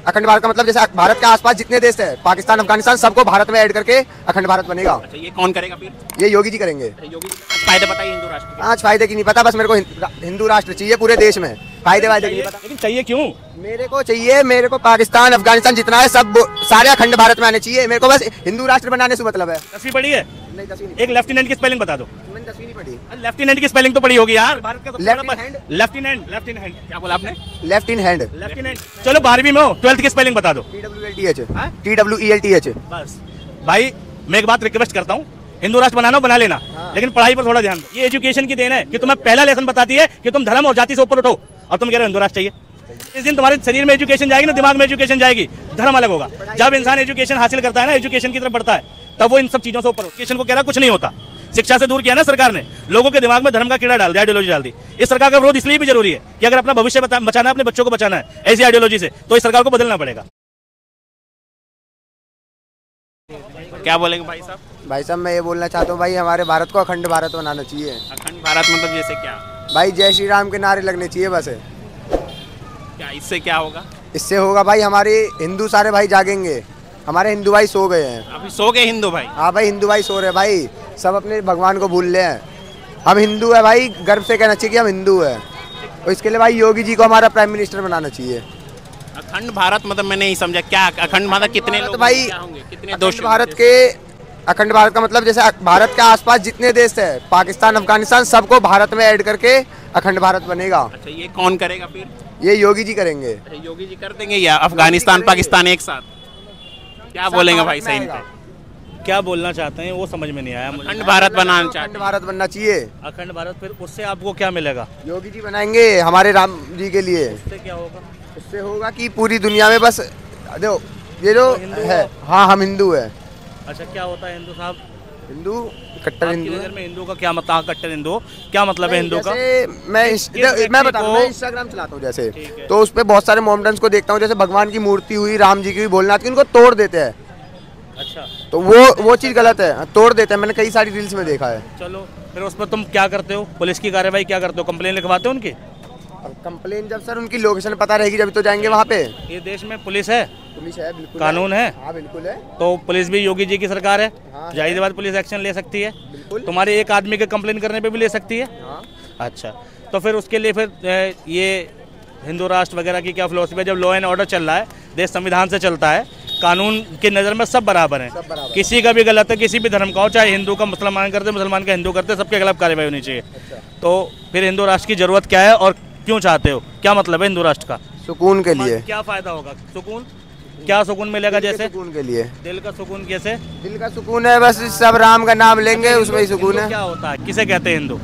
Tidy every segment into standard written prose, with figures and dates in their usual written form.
अखंड भारत का मतलब जैसे भारत के आसपास जितने देश है, पाकिस्तान, अफगानिस्तान, सबको भारत में ऐड करके अखंड भारत बनेगा। अच्छा, ये कौन करेगा फिर? ये योगी जी करेंगे। योगी जी फायदे बताइए हिंदू राष्ट्र के। आज फायदे की नहीं पता, बस मेरे को हिंदू राष्ट्र चाहिए पूरे देश में। फायदे वायदे की नहीं पता। लेकिन चाहिए क्यों? मेरे को पाकिस्तान, अफगानिस्तान जितना है सब सारे अखंड भारत में आने चाहिए। मेरे को बस हिंदू राष्ट्र बनाने से मतलब है। 10वीं पढ़ी है? नहीं, 10वीं नहीं। एक लेफ्टिनेंट की स्पेलिंग बता दो। मैंने 10वीं नहीं पढ़ी। लेफ्टिनेंट की स्पेलिंग तो पढ़ी होगी यार। भारत का लेफ्टिनेंट क्या बोला आपने? Left in hand. लेफ्टिनेंट। चलो 12वीं में हो, 12th की स्पेलिंग बता दो। TWELTH। बस भाई, मैं एक बात रिक्वेस्ट करता हूँ, हिंदू राष्ट्र बनाना बना लेना, लेकिन पढ़ाई पर थोड़ा ध्यान दो। ये एजुकेशन की देन है कि तुम्हें पहला लेसन बताती है कि तुम धर्म और जाति से ऊपर उठो, और तुम कह रहे हो हिंदू राष्ट्र चाहिए। इस दिन तुम्हारे शरीर में एजुकेशन जाएगी ना, दिमाग में एजुकेशन जाएगी, धर्म अलग होगा। जब इंसान एजुकेशन हासिल करता है ना, एजुकेशन की तरफ बढ़ता है, तब वो इन सब चीजों से ऊपर। एजुकेशन को कह रहा कुछ नहीं होता, शिक्षा से दूर किया ना सरकार ने, लोगों के दिमाग में धर्म का कीड़ा डाल दिया, आइडियोलॉजी डाल दी। इस सरकार का विरोध इसलिए भी जरूरी है कि अगर अपना भविष्य बचाना है, अपने बच्चों को बचाना है ऐसी आइडियोलॉजी से, तो इस सरकार को बदलना पड़ेगा। क्या बोलेंगे भाई साहब? भाई साहब, मैं ये बोलना चाहता हूँ भाई, हमारे भारत को अखंड भारत बनाना चाहिए। अखंड भारत मतलब जैसे क्या? भाई जय श्री राम के नारे लगने चाहिए बस। क्या इससे क्या होगा? इससे होगा भाई, हमारे हिंदू सारे भाई जागेंगे। हमारे हिंदू भाई सो गए हैं। अभी सो गए हिंदू भाई? हाँ भाई, हिंदू भाई सो रहे भाई, सब अपने भगवान को भूल रहे हैं। हम हिंदू है भाई, गर्व से कहना चाहिए कि हम हिंदू है। और इसके लिए भाई योगी जी को हमारा प्राइम मिनिस्टर बनाना चाहिए। अखंड भारत मतलब मैं नहीं समझा, क्या अखंड भारत? कितने लोग भाई होंगे? कितने अखंड भारत का मतलब जैसे भारत के आसपास जितने देश है, पाकिस्तान, अफगानिस्तान, सबको भारत में ऐड करके अखंड भारत बनेगा। अच्छा, ये कौन करेगा फिर? ये योगी जी करेंगे। अच्छा, योगी जी कर देंगे या अफगानिस्तान पाकिस्तान एक साथ? क्या बोलेंगे भाई सही पे? क्या बोलना चाहते हैं वो समझ में नहीं आया। अखंड भारत बनाना चाहते हैं। अखंड भारत बनना चाहिए। अखंड भारत, फिर उससे आपको क्या मिलेगा? योगी जी बनाएंगे हमारे राम जी के लिए। उससे क्या होगा? उससे होगा कि पूरी दुनिया में बस देखो ये जो है, हाँ हम हिंदू है। अच्छा, क्या होता है हिंदू साहब? हिंदू कट्टर हिंदू नजर में हिंदू का क्या मतलब? कट्टर हिंदू क्या मतलब है हिंदू का? मैं बता रहा हूँ, मैं इंस्टाग्राम चलाता हूँ जैसे, तो उस पे बहुत सारे मोमडन्स को देखता हूँ, जैसे भगवान की मूर्ति हुई, राम जी की हुई, भोलेनाथ की, उनको तोड़ देते हैं। अच्छा, तो वो चीज गलत है, तोड़ देते हैं। मैंने कई सारी रील्स में देखा है। चलो फिर उस पर तुम क्या करते हो? पुलिस की कार्रवाई क्या करते हो? कंप्लेन लिखवाते हो उनकी? कंप्लेन जब सर उनकी लोकेशन पता रहेगी जब तो जाएंगे वहाँ पे। ये देश में पुलिस है, बिल्कुल कानून है। हाँ बिल्कुल है। तो पुलिस भी योगी जी की सरकार है, हाँ, जाहिर बात पुलिस एक्शन ले सकती है। तुम्हारे एक आदमी के कंप्लेन करने पे भी ले सकती है। हाँ। अच्छा, तो फिर उसके लिए फिर ये हिंदू राष्ट्र वगैरह की क्या फिलोसफी है? जब लॉ एंड ऑर्डर चल रहा है, देश संविधान से चलता है, कानून की नज़र में सब बराबर हैं, किसी का भी गलत है, किसी भी धर्म का हो, चाहे हिंदू का मुसलमान करते, मुसलमान का हिंदू करते, सबके खिलाफ कार्रवाई होनी चाहिए। तो फिर हिंदू राष्ट्र की जरूरत क्या है और क्यों चाहते हो? क्या मतलब है हिंदू राष्ट्र का? सुकून के लिए। क्या फायदा होगा? सुकून? क्या सुकून मिलेगा? जैसे सुकून के लिए, दिल का सुकून। कैसे दिल का सुकून है? बस सब राम का नाम लेंगे, उसमें ही सुकून है। क्या होता है? किसे कहते हैं हिंदू?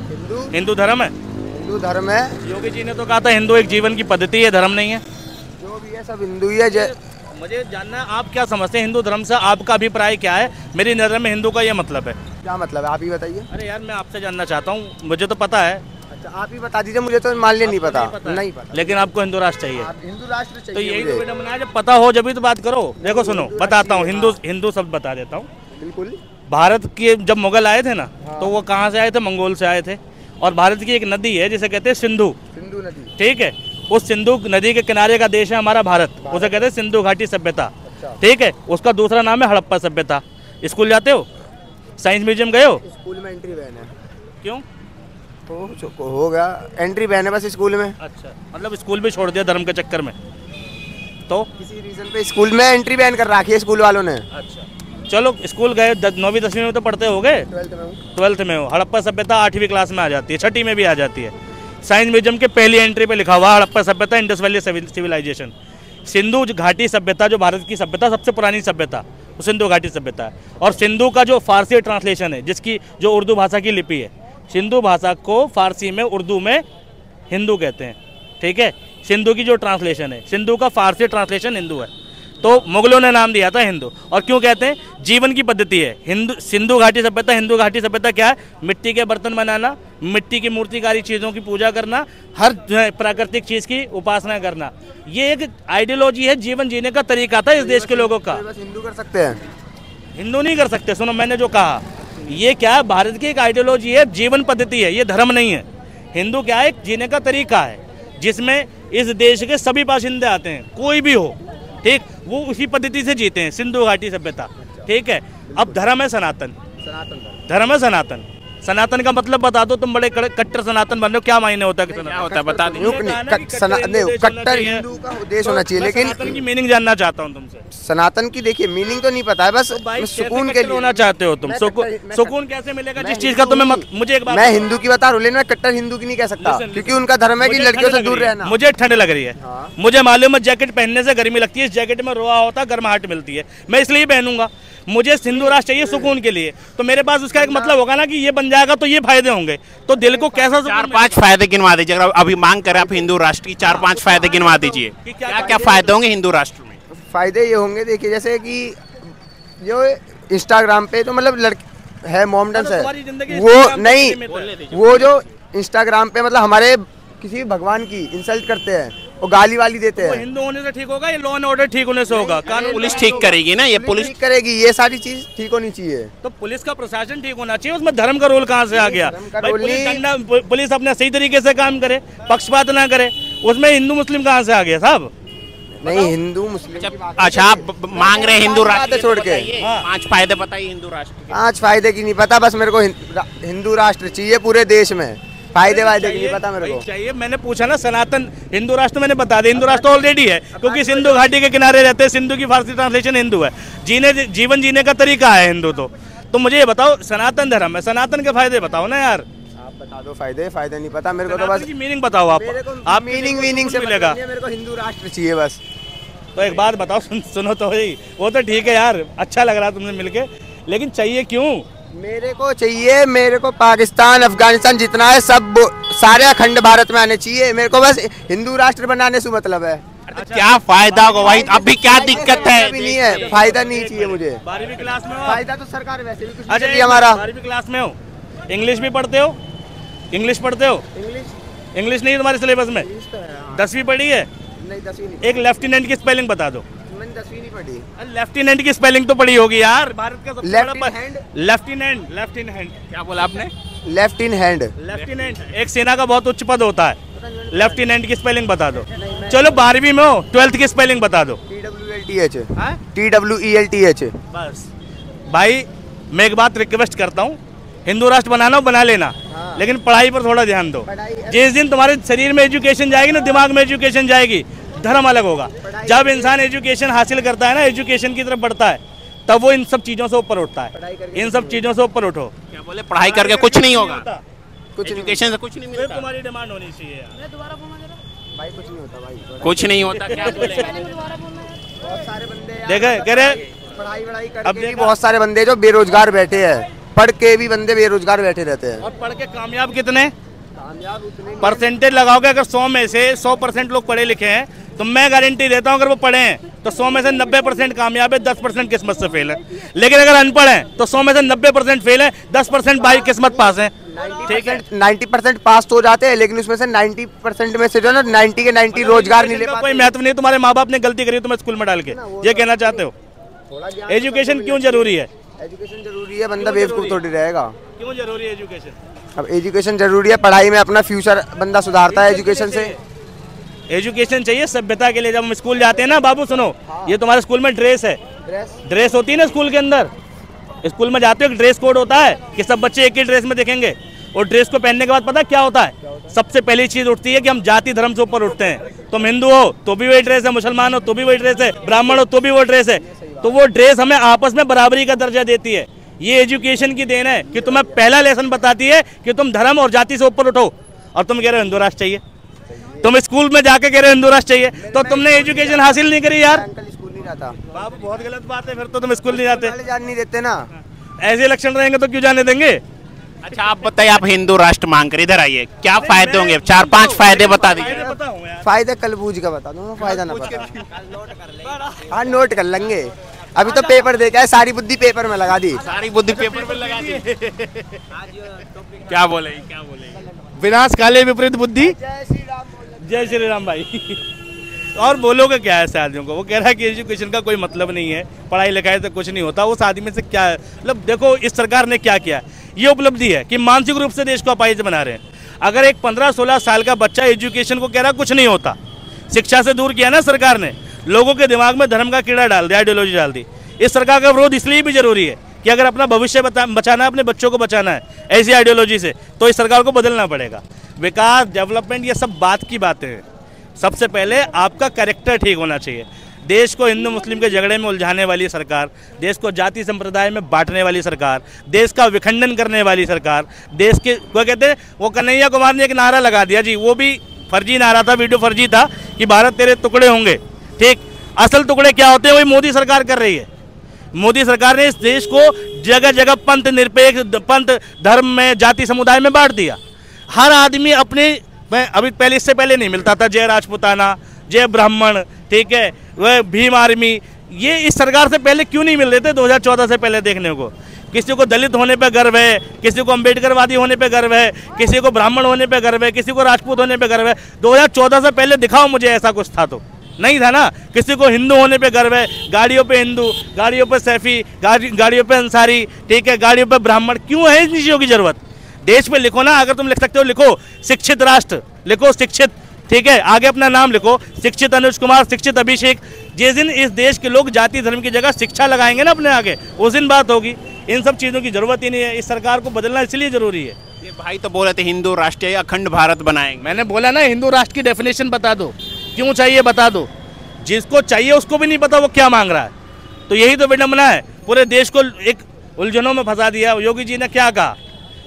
हिंदू धर्म है। हिंदू धर्म है। योगी जी ने तो कहा था हिंदू एक जीवन की पद्धति है, धर्म नहीं है। जो भी है सब हिंदू ही है। मुझे जानना है आप क्या समझते हैं हिंदू धर्म से? आपका अभिप्राय क्या है? मेरी नज़र में हिंदू का ये मतलब है। क्या मतलब है आप ही बताइए। अरे यार, मैं आपसे जानना चाहता हूँ, मुझे तो पता है। अच्छा, आप ही बता दीजिए, मुझे तो मान लिया नहीं पता। नहीं पता, लेकिन आपको हिंदू राष्ट्र चाहिए। हिंदू राष्ट्र चाहिए। तो यही तो बेटा मना है, जब पता हो जब ही तो बात करो। देखो सुनो, बताता हूँ, हिंदू शब्द बता देता हूँ। बिल्कुल। भारत के जब मुगल आए थे ना, तो वो कहाँ से आए थे? मंगोल से आए थे। और भारत की एक नदी है जिसे कहते हैं सिंधु नदी, ठीक है? उस सिंधु नदी के किनारे का देश है हमारा भारत, उसे कहते हैं सिंधु घाटी सभ्यता, ठीक है? उसका दूसरा नाम है हड़प्पा सभ्यता। स्कूल जाते हो? साइंस म्यूजियम गए हो? स्कूल में एंट्री बैन है। क्यों? तो होगा, एंट्री बैन है बस स्कूल में। अच्छा, मतलब स्कूल भी छोड़ दिया धर्म के चक्कर में? तो किसी रीजन पे स्कूल में एंट्री बैन कर रखी है स्कूल वालों ने। अच्छा, चलो स्कूल गए, 9वीं 10वीं में तो पढ़ते हो गए? 12th में हो। हड़प्पा सभ्यता 8वीं क्लास में आ जाती है, 6ठी में भी आ जाती है। साइंस म्यूजियम के पहली एंट्री पे लिखा हुआ हड़प्पा सभ्यता, इंडस वैली सिविलाइजेशन। सिंधु घाटी सभ्यता, जो भारत की सभ्यता सबसे पुरानी सभ्यता, वो सिंधु घाटी सभ्यता है। और सिंधु का जो फारसी ट्रांसलेशन है, जिसकी जो उर्दू भाषा की लिपि है, सिंधु भाषा को फारसी में, उर्दू में हिंदू कहते हैं, ठीक है? सिंधु की जो ट्रांसलेशन है, सिंधु का फारसी ट्रांसलेशन हिंदू है। तो मुगलों ने नाम दिया था हिंदू। और क्यों कहते हैं? जीवन की पद्धति है हिंदू। सिंधु घाटी सभ्यता, हिंदू घाटी सभ्यता क्या है? मिट्टी के बर्तन बनाना, मिट्टी की मूर्तिकारी चीज़ों की पूजा करना, हर प्राकृतिक चीज़ की उपासना करना। ये एक आइडियोलॉजी है, जीवन जीने का तरीका था इस देश के लोगों का। बस हिंदू कर सकते हैं, हिंदू नहीं कर सकते। सुनो मैंने जो कहा, ये क्या है? भारत की एक आइडियोलॉजी है, जीवन पद्धति है, ये धर्म नहीं है। हिंदू क्या है? जीने का तरीका है, जिसमें इस देश के सभी बाशिंदे आते हैं, कोई भी हो, ठीक, वो उसी पद्धति से जीते हैं, सिंधु घाटी सभ्यता। ठीक है, अब धर्म है सनातन, धर्म है सनातन। सनातन का मतलब बता दो, तुम बड़े कट्टर सनातन बन रहे हो, क्या मायने होता है? क्या होता है बता दो। कट्टर हिंदू का उद्देश्य होना चाहिए, लेकिन सनातन की मीनिंग जानना चाहता हूँ तुमसे। सनातन की देखिए मीनिंग तो नहीं पता है, बस सुकून के लिए होना चाहते हो तुम। सुकून कैसे मिलेगा जिस चीज का तुम्हें मुझे एक बात, मैं हिंदू की बता रहा हूँ, लेकिन मैं कट्टर हिंदू की नहीं कह सकता, क्योंकि उनका धर्म है कि लड़कियों से दूर रहना। मुझे ठंड लग रही है, मुझे मालूम है जैकेट पहनने से गर्मी लगती है, इस जैकेट में रोआ होता है, गर्माहट मिलती है, मैं इसलिए पहनूंगा। मुझे सिंधु राष्ट्र चाहिए सुकून के लिए, तो मेरे पास उसका एक मतलब होगा ना कि ये बन जाएगा तो ये फायदे होंगे, तो दिल को कैसा 4-5 फायदे गिनवा दीजिए। अगर अभी मांग करें आप हिंदू राष्ट्र की, 4-5 फायदे गिनवा दीजिए। क्या क्या फायदे होंगे हिंदू राष्ट्र में? फायदे ये होंगे, देखिए जैसे कि जो इंस्टाग्राम पे तो मतलब लड़के है मोमडन्स है, वो नहीं, वो जो इंस्टाग्राम पे मतलब हमारे किसी भगवान की इंसल्ट करते हैं, वो गाली वाली देते हैं। हिंदू होने से ठीक होगा, ये लॉ एंड ऑर्डर ठीक होने से होगा? कानून पुलिस ठीक करेगी ना, ये पुलिस ठीक करेगी, ये सारी चीज ठीक होनी चाहिए। तो पुलिस का प्रशासन ठीक होना चाहिए, उसमें धर्म का रोल कहाँ से आ गया? पुलिस अपने सही तरीके से काम करे, पक्षपात ना करे, उसमें हिंदू मुस्लिम कहाँ से आ गया साहब? नहीं, हिंदू मुस्लिम। अच्छा, आप मांग रहे हैं हिंदू राष्ट्र छोड़ के 5 फायदे बताइए हिंदू राष्ट्र के। 5 फायदे की नहीं पता, बस मेरे को हिंदू राष्ट्र चाहिए पूरे देश में, फायदे वायदे की नहीं पता मेरे को चाहिए। मैंने पूछा ना सनातन, हिंदू राष्ट्र मैंने बता दिया, हिंदू राष्ट्र ऑलरेडी है, क्योंकि सिंधु घाटी के किनारे रहते हैं, सिंधु की फारसी ट्रांसलेशन हिंदू है, जीवन जीने का तरीका है हिंदू। तो मुझे ये बताओ, सनातन धर्म है, सनातन के फायदे बताओ ना यार। आप बता दो फायदे नहीं पता मेरे को, तो बस मीनिंग बताओ आप मीनिंग से मिलेगा। मेरे को हिंदू राष्ट्र चाहिए बस। तो एक बात बताओ, सुनो तो ही, वो तो ठीक है यार, अच्छा लग रहा तुमसे मिलके, लेकिन चाहिए क्यों? मेरे को चाहिए, मेरे को पाकिस्तान अफगानिस्तान जितना है सब सारे अखंड भारत में आने चाहिए, मेरे को बस हिंदू राष्ट्र बनाने से मतलब है। तो क्या फायदा होगा भाई? अभी क्या दिक्कत है? नहीं है, फायदा नहीं चाहिए मुझे। 12वीं क्लास में हो? फायदा तो सरकार वैसे भी कुछ अच्छा, हमारा 12वीं क्लास में हो, इंग्लिश भी पढ़ते हो? इंग्लिश पढ़ते हो? इंग्लिश नहीं तुम्हारे सिलेबस में? 10वीं पढ़ी है? नहीं, 10वीं नहीं। एक लेफ्टिनेंट की स्पेलिंग बता दो। मैंने 10वीं नहीं पढ़ी। लेफ्टिनेंट की स्पेलिंग तो पढ़ी होगी यार, भारत का सबसे बड़ा लेफ्टिनेंट। लेफ्टिनेंट क्या बोला आपने? Left in hand. लेफ्टिनेंट एक सेना का बहुत उच्च पद होता है, लेफ्टिनेंट की स्पेलिंग बता दो। चलो 12वीं में हो, 12th की स्पेलिंग बता दो। TWELTH। बस भाई, मैं एक बात रिक्वेस्ट करता हूँ, हिंदू राष्ट्र बनाना हो बना लेना, लेकिन पढ़ाई पर थोड़ा ध्यान दो। जिस दिन तुम्हारे शरीर में एजुकेशन जाएगी ना, दिमाग में एजुकेशन जाएगी, धर्म अलग होगा। जब इंसान एजुकेशन हासिल करता है ना, एजुकेशन की तरफ बढ़ता है, तब वो इन सब चीजों से ऊपर उठता है। इन सब चीजों से ऊपर उठो। क्या बोले? पढ़ाई करके कुछ नहीं होगा, कुछ एजुकेशन से कुछ नहीं मिलता। तुम्हारी डिमांड होनी चाहिए भाई, कुछ नहीं होता भाई, कुछ नहीं होता। क्या बोलेंगे? बहुत सारे बंदे देखे कह रहे पढ़ाई करके भी बहुत सारे बंदे जो बेरोजगार बैठे हैं, पढ़ के भी बंदे बेरोजगार बैठे रहते हैं। और पढ़ के कामयाब कितने? परसेंटेज लगाओगे, अगर 100 में से 100% लोग पढ़े लिखे हैं, तो मैं गारंटी देता हूँ अगर वो पढ़े हैं तो 100 में से 90% कामयाब है, 10% किस्मत से फेल है। लेकिन अगर अनपढ़ हैं तो 100 में से 90% फेल है, 10% बाई किस्मत पास है। ठीक है, 90% पास तो हो जाते हैं, लेकिन उसमें से 90% में से जो ना 90 के 90 रोजगार नहीं ले पाते। कोई महत्व नहीं। तुम्हारे माँ बाप ने गलती करी तुम्हें स्कूल में डाल के, ये कहना चाहते हो? एजुकेशन क्यों जरूरी है? एजुकेशन जरूरी है, बंदा बेवकूफ थोड़ी रहेगा। क्यों जरूरी है एजुकेशन? अब एजुकेशन जरूरी है, पढ़ाई में अपना फ्यूचर बंदा सुधारता है एजुकेशन से। एजुकेशन चाहिए सभ्यता के लिए। जब हम स्कूल जाते हैं ना बाबू, सुनो, ये तुम्हारे स्कूल में ड्रेस है, ड्रेस होती है ना स्कूल के अंदर, स्कूल में जाते हो एक ड्रेस कोड होता है कि सब बच्चे एक ही ड्रेस में दिखेंगे, और ड्रेस को पहनने के बाद पता क्या होता है? सबसे पहली चीज उठती है कि हम जाति धर्म से ऊपर उठते हैं। तुम हिंदू हो तो भी वही ड्रेस है, मुसलमान हो तो भी वही ड्रेस है, ब्राह्मण हो तो भी वो ड्रेस है। तो वो ड्रेस हमें आपस में बराबरी का दर्जा देती है। ये एजुकेशन की देन है कि तुम्हें पहला लेसन बताती है कि तुम धर्म और जाति से ऊपर उठो। और तुम कह रहे हो हिंदू राष्ट्र चाहिए, तुम स्कूल में जाके कह रहे हो हिंदू राष्ट्र चाहिए, तो तुमने एजुकेशन हासिल नहीं करी यार। स्कूल नहीं जाता बाबू, बहुत गलत बात है, फिर तो तुम स्कूल नहीं जाते। जान नहीं देते ना, ऐसे लक्षण रहेंगे तो क्यों जाने देंगे? अच्छा, आप बताइए, आप हिंदू राष्ट्र मांग कर इधर आइए, क्या फायदे होंगे? 4-5 फायदे बता दीजिए। फायदे कल बूझ का बता दूंगा, फायदा ना पता। हाँ, नोट कर लेंगे। अभी तो पेपर देखा है, सारी बुद्धि पेपर में लगा दी। सारी बुद्धि पेपर में लगा दी। क्या बोले? विनाश काले विपरीत बुद्धि। जय श्री राम भाई। और बोलोगे क्या है ऐसे आदमियों को? वो कह रहा है कि एजुकेशन का कोई मतलब नहीं है, पढ़ाई लिखाई से कुछ नहीं होता। उस आदमी से क्या है मतलब? देखो इस सरकार ने क्या किया, ये उपलब्धि है कि मानसिक रूप से देश को अपाहिज बना रहे हैं। अगर एक 15-16 साल का बच्चा एजुकेशन को कह रहा कुछ नहीं होता, शिक्षा से दूर किया ना सरकार ने, लोगों के दिमाग में धर्म का कीड़ा डाल दिया, आइडियोलॉजी डाल दी। इस सरकार का विरोध इसलिए भी जरूरी है कि अगर अपना भविष्य बचाना है, अपने बच्चों को बचाना है ऐसी आइडियोलॉजी से, तो इस सरकार को बदलना पड़ेगा। विकास, डेवलपमेंट, ये सब बात की बातें हैं। सबसे पहले आपका कैरेक्टर ठीक होना चाहिए। देश को हिंदू मुस्लिम के झगड़े में उलझाने वाली सरकार, देश को जाति संप्रदाय में बांटने वाली सरकार, देश का विखंडन करने वाली सरकार, देश के क्या कहते हैं, वो कन्हैया कुमार ने एक नारा लगा दिया जी, वो भी फर्जी नारा था, वीडियो फर्जी था कि भारत तेरे टुकड़े होंगे। ठीक, असल टुकड़े क्या होते हैं वही मोदी सरकार कर रही है। मोदी सरकार ने इस देश को जगह जगह पंथ निरपेक्ष, पंथ धर्म में, जाति समुदाय में बांट दिया। हर आदमी अपने, मैं अभी पहले, इससे पहले नहीं मिलता था जय राजपूताना, जय ब्राह्मण, ठीक है, वह भीम आर्मी, ये इस सरकार से पहले क्यों नहीं मिल रहे थे 2014 से पहले देखने को। किसी को दलित होने पे गर्व है, किसी को अम्बेडकरवादी होने पे गर्व है, किसी को ब्राह्मण होने पे गर्व है, किसी को राजपूत होने पे गर्व है। 2014 से पहले दिखाओ मुझे ऐसा कुछ था तो नहीं था ना। किसी को हिंदू होने पे गर्व है, गाड़ियों पे हिंदू, गाड़ियों पे सैफी, गाड़ियों पे अंसारी, ठीक है, गाड़ियों पे ब्राह्मण, क्यों है इन चीज़ों की जरूरत। देश में लिखो ना, अगर तुम लिख सकते हो लिखो शिक्षित राष्ट्र, लिखो शिक्षित, ठीक है, आगे अपना नाम लिखो, शिक्षित अनुज कुमार, शिक्षित अभिषेक। जिस दिन इस देश के लोग जाति धर्म की जगह शिक्षा लगाएंगे ना अपने आगे, उस दिन बात होगी। इन सब चीज़ों की जरूरत ही नहीं है। इस सरकार को बदलना इसलिए जरूरी है। ये भाई तो बोल रहे थे हिंदू राष्ट्र या अखंड भारत बनाएंगे। मैंने बोला ना, हिंदू राष्ट्र की डेफिनेशन बता दो, क्यों चाहिए बता दो। जिसको चाहिए उसको भी नहीं पता वो क्या मांग रहा है। तो यही तो विडंबना है, पूरे देश को एक उलझनों में फंसा दिया। योगी जी ने क्या कहा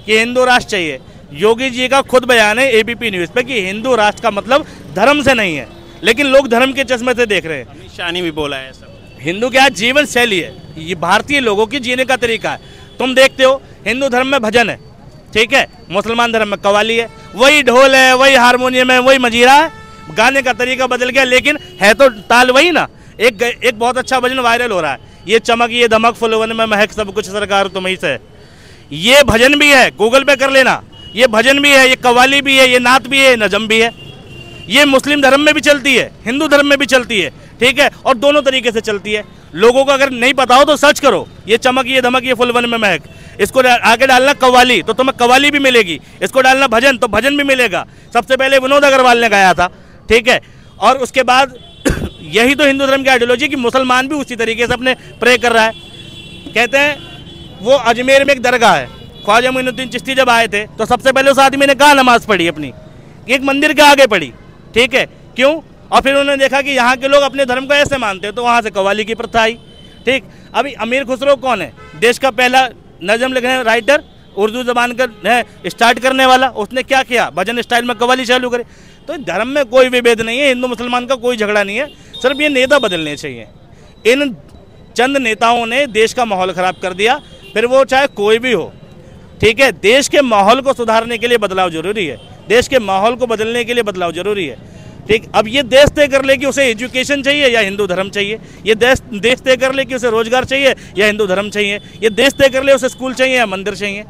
कि हिंदू राष्ट्र चाहिए। योगी जी का खुद बयान है एबीपी न्यूज़ पे कि हिंदू राष्ट्र का मतलब धर्म से नहीं है, लेकिन लोग धर्म के चश्मे से देख रहे हैं। अमित शाह ने भी बोला है सब। हिंदू क्या जीवन शैली है, ये भारतीय लोगों की जीने का तरीका है। तुम देखते हो हिंदू धर्म में भजन है, ठीक है, मुसलमान धर्म में कव्वाली है, वही ढोल है, वही हारमोनियम है, वही मजीरा है, गाने का तरीका बदल गया लेकिन है तो ताल वही ना। एक बहुत अच्छा भजन वायरल हो रहा है, ये चमक ये धमक फुलवन में महक सब कुछ सरकार तुम्हीं से। ये भजन भी है, गूगल पे कर लेना, ये भजन भी है, ये कव्वाली भी है, ये नात भी है, नजम भी है। ये मुस्लिम धर्म में भी चलती है, हिंदू धर्म में भी चलती है, ठीक है, और दोनों तरीके से चलती है। लोगों को अगर नहीं पता हो तो सर्च करो, ये चमक ये धमक ये फुलवन में महक, इसको आगे डालना कव्वाली तो तुम्हें कव्वाली भी मिलेगी, इसको डालना भजन तो भजन भी मिलेगा। सबसे पहले विनोद अग्रवाल ने गाया था, ठीक है, और उसके बाद यही तो हिंदू धर्म की आइडियोलॉजी कि मुसलमान भी उसी तरीके से अपने प्रे कर रहा है। कहते हैं वो अजमेर में एक दरगाह है, ख्वाजा मोइनुद्दीन चिश्ती जब आए थे तो सबसे पहले उस आदमी ने कहाँ नमाज पढ़ी अपनी, एक मंदिर के आगे पढ़ी, ठीक है, क्यों, और फिर उन्होंने देखा कि यहाँ के लोग अपने धर्म को ऐसे मानते हैं तो वहाँ से कव्वाली की प्रथा आई। ठीक, अभी अमीर खुसरो कौन है, देश का पहला नज़म लिखने राइटर, उर्दू जबान का स्टार्ट करने वाला, उसने क्या किया, भजन स्टाइल में कव्वाली चालू करे। तो धर्म में कोई विभेद नहीं है, हिंदू मुसलमान का कोई झगड़ा नहीं है, सिर्फ ये नेता बदलने चाहिए। इन चंद नेताओं ने देश का माहौल ख़राब कर दिया, फिर वो चाहे कोई भी हो, ठीक है। देश के माहौल को सुधारने के लिए बदलाव जरूरी है, देश के माहौल को बदलने के लिए बदलाव जरूरी है, ठीक। अब ये देश तय कर ले कि उसे एजुकेशन चाहिए या हिंदू धर्म चाहिए, ये देश तय कर ले कि उसे रोजगार चाहिए या हिंदू धर्म चाहिए, ये देश तय कर ले उसे स्कूल चाहिए या मंदिर चाहिए।